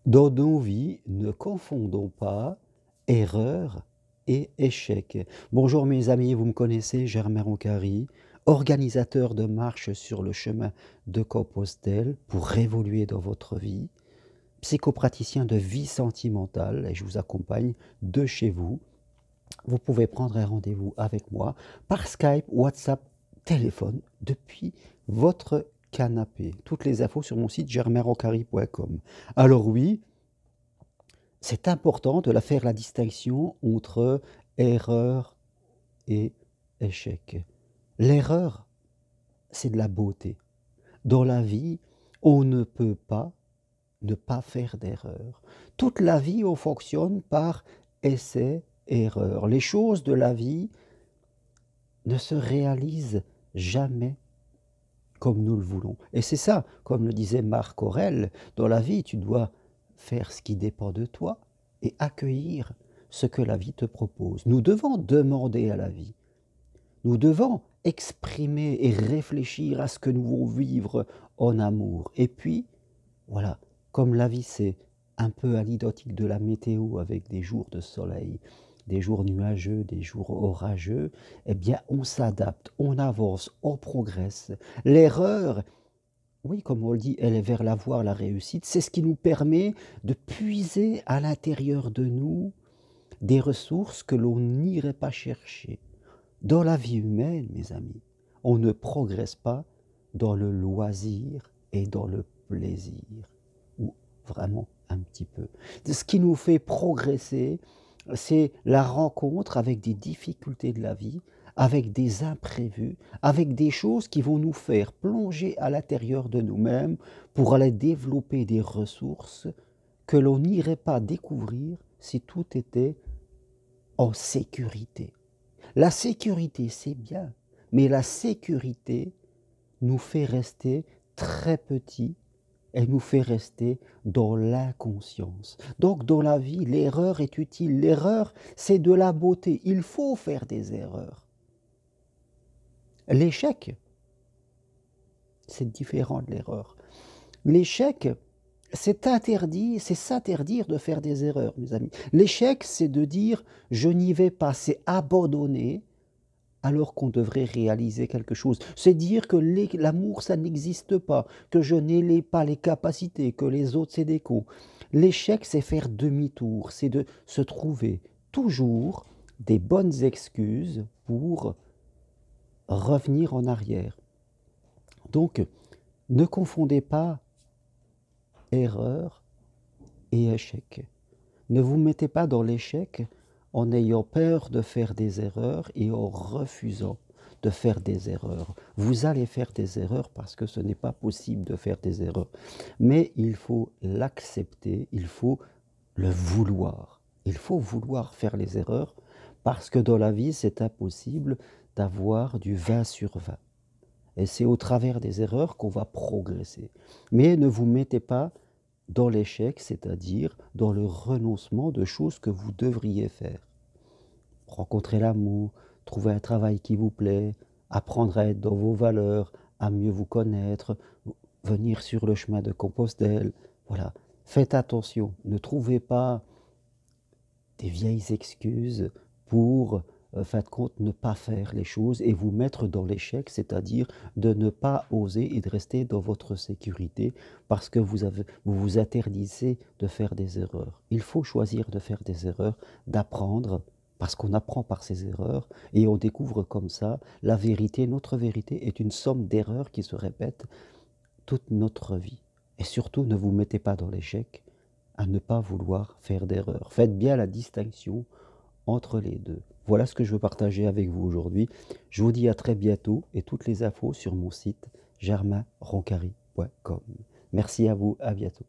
Dans nos vies, ne confondons pas erreur et échec. Bonjour mes amis, vous me connaissez, Germain Roncary, organisateur de marches sur le chemin de Compostelle pour évoluer dans votre vie, psychopraticien de vie sentimentale et je vous accompagne de chez vous. Vous pouvez prendre un rendez-vous avec moi par Skype, WhatsApp, téléphone depuis votre canapé. Toutes les infos sur mon site germainroncary.com. Alors oui, c'est important de faire la distinction entre erreur et échec. L'erreur, c'est de la beauté. Dans la vie, on ne peut pas ne pas faire d'erreur. Toute la vie, on fonctionne par essai-erreur. Les choses de la vie ne se réalisent jamais comme nous le voulons. Et c'est ça, comme le disait Marc Aurèle, dans la vie, tu dois faire ce qui dépend de toi et accueillir ce que la vie te propose. Nous devons demander à la vie. Nous devons exprimer et réfléchir à ce que nous voulons vivre en amour. Et puis, voilà, comme la vie c'est un peu à l'identique de la météo avec des jours de soleil, des jours nuageux, des jours orageux, eh bien on s'adapte, on avance, on progresse. L'erreur, oui, comme on le dit, elle est vers la voie, la réussite. C'est ce qui nous permet de puiser à l'intérieur de nous des ressources que l'on n'irait pas chercher. Dans la vie humaine, mes amis, on ne progresse pas dans le loisir et dans le plaisir, ou vraiment un petit peu. Ce qui nous fait progresser, c'est la rencontre avec des difficultés de la vie, avec des imprévus, avec des choses qui vont nous faire plonger à l'intérieur de nous-mêmes pour aller développer des ressources que l'on n'irait pas découvrir si tout était en sécurité. La sécurité, c'est bien, mais la sécurité nous fait rester très petits et nous fait rester dans l'inconscience. Donc dans la vie, l'erreur est utile. L'erreur, c'est de la beauté. Il faut faire des erreurs. L'échec, c'est différent de l'erreur. L'échec, c'est interdit, c'est s'interdire de faire des erreurs, mes amis. L'échec, c'est de dire je n'y vais pas, c'est abandonner alors qu'on devrait réaliser quelque chose. C'est dire que l'amour, ça n'existe pas, que je n'ai pas les capacités, que les autres, c'est des cons. L'échec, c'est faire demi-tour, c'est de se trouver toujours des bonnes excuses pour revenir en arrière. Donc, ne confondez pas erreur et échec. Ne vous mettez pas dans l'échec en ayant peur de faire des erreurs et en refusant de faire des erreurs. Vous allez faire des erreurs parce que ce n'est pas possible de faire des erreurs. Mais il faut l'accepter, il faut le vouloir. Il faut vouloir faire les erreurs parce que dans la vie, c'est impossible d'avoir du 20 sur 20. Et c'est au travers des erreurs qu'on va progresser. Mais ne vous mettez pas dans l'échec, c'est-à-dire dans le renoncement de choses que vous devriez faire. Rencontrer l'amour, trouver un travail qui vous plaît, apprendre à être dans vos valeurs, à mieux vous connaître, venir sur le chemin de Compostelle. Voilà, faites attention, ne trouvez pas des vieilles excuses pour, fin de compte, ne pas faire les choses et vous mettre dans l'échec, c'est-à-dire de ne pas oser et de rester dans votre sécurité parce que vous vous interdisez de faire des erreurs. Il faut choisir de faire des erreurs, d'apprendre, parce qu'on apprend par ses erreurs et on découvre comme ça la vérité. Notre vérité est une somme d'erreurs qui se répètent toute notre vie. Et surtout, ne vous mettez pas dans l'échec à ne pas vouloir faire d'erreurs. Faites bien la distinction entre les deux. Voilà ce que je veux partager avec vous aujourd'hui. Je vous dis à très bientôt et toutes les infos sur mon site germainroncary.com. Merci à vous, à bientôt.